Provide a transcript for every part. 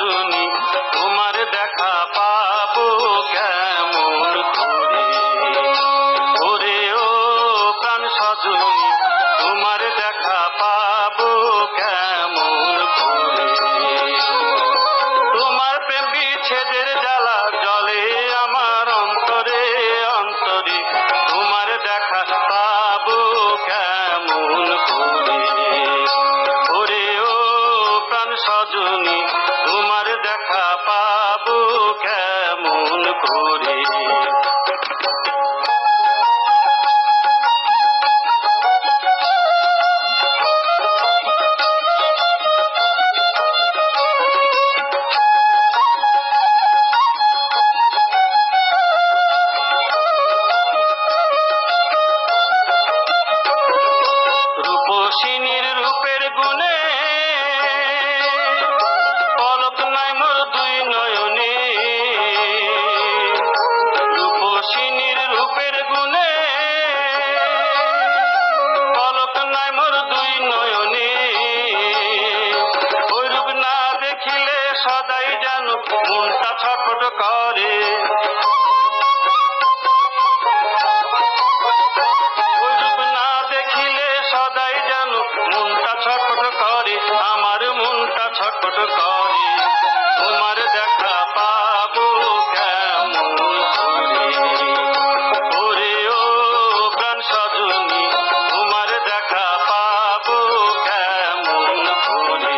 সজনী তোমার দেখা পাবো কেমন করে। ওরে ও প্রাণ সজনী তোমার দেখা পাবো কেমন করে। তোমার প্রেম বিচ্ছেদের জ্বালা জলে আমার অন্তরে অন্তরে, তোমার দেখা পাবো কেমন করে। ওরে ও প্রাণ সজনী তোমার দেখা পাবো কেমন করে। রূপসিনীর রূপের গুণে পলক নাই মোর দুই নয়নে। রূপসিনীর রূপের গুণে পলক নাই মোর দুই নয়নে। ওই রূপ না দেখিলে সদাই যেন মনটা ছটফট করে। আমার মনটা ছটফট করে। তোমার দেখা পাবো কেমন করে। ওরে ও প্রাণ সজনী তোমার দেখা পাবো কেমন করে।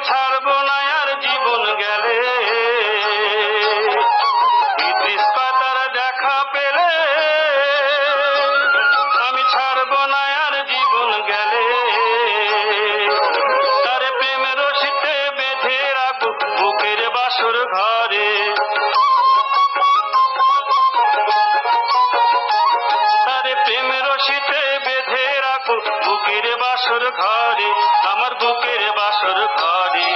ছাড়বো না আর জীবন গেলে, ইদ্রিস পাতার দেখা পেলে আমি ছাড়বো না আর জীবন গেলে। তার প্রেমের রশিতে বেঁধে রাখবো বুকের বাসর ঘরে। তার প্রেমের রশিতে বেঁধে রাখবো বুকের বাসর ঘরে, আমার বুকের বাসর ঘরে।